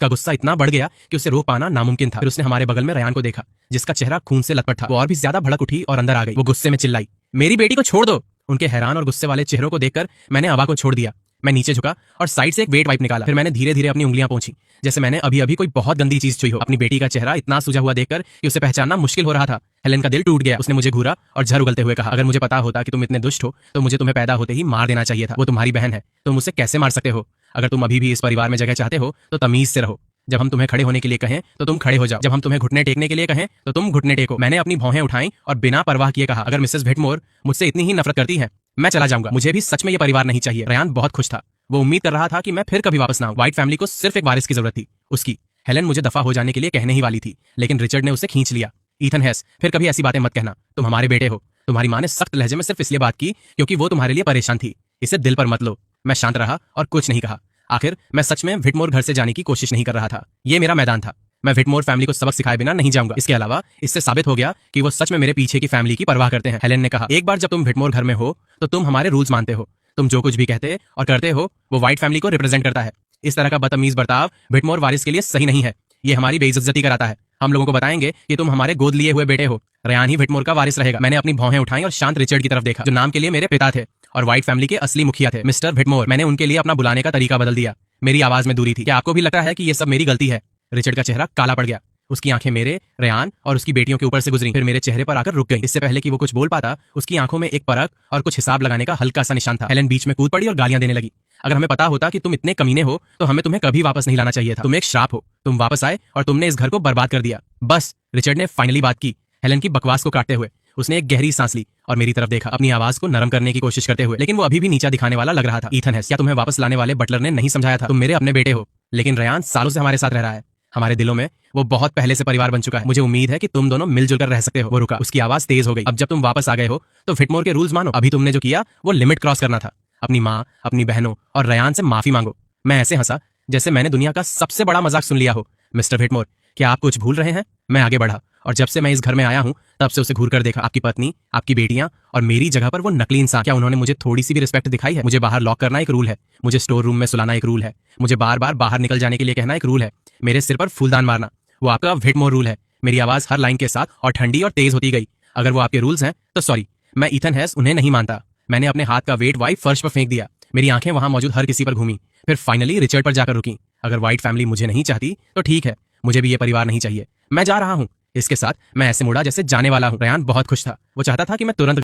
उसका गुस्सा इतना बढ़ गया कि उसे रोक पाना नामुमकिन था। फिर उसने हमारे बगल में रेयान को देखा, जिसका चेहरा खून से लथपथ था। वो और भी ज्यादा भड़क उठी और अंदर आ गई। वो गुस्से में चिल्लाई, मेरी बेटी को छोड़ दो। उनके हैरान और गुस्से वाले चेहरों को देखकर मैंने अबा को छोड़ दिया। मैं नीचे झुका और साइड से एक वेट वाइप निकाला। फिर मैंने धीरे धीरे अपनी उंगलियां पोंछी, जैसे मैंने अभी अभी कोई बहुत गंदी चीज छुई हो। अपनी बेटी का चेहरा इतना सूजा हुआ देखकर कि उसे पहचानना मुश्किल हो रहा था। हेलेन का दिल टूट गया। उसने मुझे घूरा और झर उगलते हुए कहा, अगर मुझे पता होता कि तुम इतने दुष्ट हो तो मुझे तुम्हें पैदा होते ही मार देना चाहिए था। वो तुम्हारी बहन है, तुम उसे कैसे मार सकते हो? अगर तुम अभी भी इस परिवार में जगह चाहते हो तो तमीज से रहो। जब हम तुम्हें खड़े होने के लिए कहें तो तुम खड़े हो जाओ। जब हम तुम्हें घुटने टेकने के लिए कहें तो तुम घुटने टेको। मैंने अपनी भौहें उठाई और बिना परवाह किए कहा, अगर मिसेस व्हिटमोर मुझसे इतनी ही नफरत करती है, मैं चला जाऊंगा। मुझे भी सच में ये परिवार नहीं चाहिए। रेयान बहुत खुश था। वो उम्मीद कर रहा था कि मैं फिर कभी वापस ना आऊं। व्हाइट फैमिली को सिर्फ एक वारिस की जरूरत थी, उसकी। हेलेन मुझे दफा हो जाने के लिए कहने ही वाली थी, लेकिन रिचर्ड ने उसे खींच लिया। ईथन हेस, फिर कभी ऐसी बातें मत कहना। तुम हमारे बेटे हो। तुम्हारी माँ ने सख्त लहजे में सिर्फ इसलिए बात की क्योंकि वो तुम्हारे लिए परेशान थी। इसे दिल पर मत लो। मैं शांत रहा और कुछ नहीं कहा। आखिर मैं सच में व्हिटमोर घर से जाने की कोशिश नहीं कर रहा था। ये मेरा मैदान था। मैं व्हिटमोर फैमिली को सबक सिखाए बिना नहीं जाऊंगा। इसके अलावा इससे साबित हो गया कि वो सच में मेरे पीछे की फैमिली की परवाह करते हैं। हेलेन ने कहा, एक बार जब तुम व्हिटमोर घर में हो तो तुम हमारे रूल्स मानते हो। तुम जो कुछ भी कहते और करते हो वो व्हाइट फैमिली को रिप्रेजेंट करता है। इस तरह का बदतमीज बर्ताव व्हिटमोर वारिस के लिए सही नहीं है। ये हमारी बेइज्जती कराता है। हम लोगों को बताएंगे कि तुम हमारे गोद लिए हुए बेटे हो। रेयान ही व्हिटमोर का वारिस रहेगा। मैंने अपनी भौहें उठाई और शांत रिचर्ड की तरफ देखा, जो नाम के लिए मेरे पिता थे और व्हाइट फैमिली के असली मुखिया थे, मिस्टर व्हिटमोर। मैंने उनके लिए अपना बुलाने का तरीका बदल दिया। मेरी आवाज में दूरी थी। क्या आपको भी लगता है कि ये सब मेरी गलती है? रिचर्ड का चेहरा काला पड़ गया। उसकी आंखें मेरे, रेयान और उसकी बेटियों के ऊपर से गुजरी, फिर मेरे चेहरे पर आकर रुक गई। इससे पहले कि वो कुछ बोल पाता, उसकी आंखों में एक परख और कुछ हिसाब लगाने का हल्का सा निशान था। हेलेन बीच में कूद पड़ी और गालियां देने लगी। अगर हमें पता होता कि तुम इतने कमीने हो तो हमें तुम्हें कभी वापस नहीं लाना चाहिए था। तुम एक श्राप हो। तुम वापस आए और तुमने इस घर को बर्बाद कर दिया। बस, रिचर्ड ने फाइनली बात की, हेलेन की बकवास को काटते हुए। उसने एक गहरी सांस ली और मेरी तरफ देखा, अपनी आवाज को नरम करने की कोशिश करते हुए, लेकिन वो अभी भी नीचा दिखाने वाला लग रहा था। ईथन हेस, क्या तुम्हें वापस लाने वाले बटलर ने नहीं समझाया था? तुम मेरे अपने बेटे हो। लेकिन रेयान सालों से हमारे साथ रह रहा है। हमारे दिलों में वो बहुत पहले से परिवार बन चुका है। मुझे उम्मीद है कि तुम दोनों मिलजुल कर रह सकते हो। वो रुका। उसकी आवाज तेज हो गई। अब जब तुम वापस आ गए हो तो व्हिटमोर के रूल्स मानो। अभी तुमने जो किया वो लिमिट क्रॉस करना था। अपनी माँ, अपनी बहनों और रेयान से माफी मांगो। मैं ऐसे हंसा जैसे मैंने दुनिया का सबसे बड़ा मजाक सुन लिया हो। मिस्टर व्हिटमोर, क्या आप कुछ भूल रहे हैं? मैं आगे बढ़ा और जब से मैं इस घर में आया हूं तब से उसे घूर कर देखा। आपकी पत्नी, आपकी बेटियां और मेरी जगह पर वो नकली इंसान। क्या उन्होंने मुझे थोड़ी सी भी रिस्पेक्ट दिखाई है? मुझे बाहर लॉक करना एक रूल है। मुझे स्टोर रूम में सुलाना एक रूल है। मुझे बार बार बाहर निकल जाने के लिए कहना एक रूल है। मेरे सिर पर फूलदान मारना, वो आपका व्हिटमोर रूल है। मेरी आवाज हर लाइन के साथ और ठंडी और तेज होती गई। अगर वो आपके रूल्स हैं तो सॉरी, मैं ईथन हेस उन्हें नहीं मानता। मैंने अपने हाथ का वेट वाइप फर्श पर फेंक दिया। मेरी आंखें वहां मौजूद हर किसी पर घूमी, फिर फाइनली रिचर्ड पर जाकर रुकी। अगर व्हाइट फैमिली मुझे नहीं चाहती तो ठीक है, मुझे भी ये परिवार नहीं चाहिए। मैं जा रहा हूं। इसके साथ मैं ऐसे मुड़ा जैसे जाने वाला हूं। रेयान बहुत खुश था। वो चाहता था कि मैं तुरंत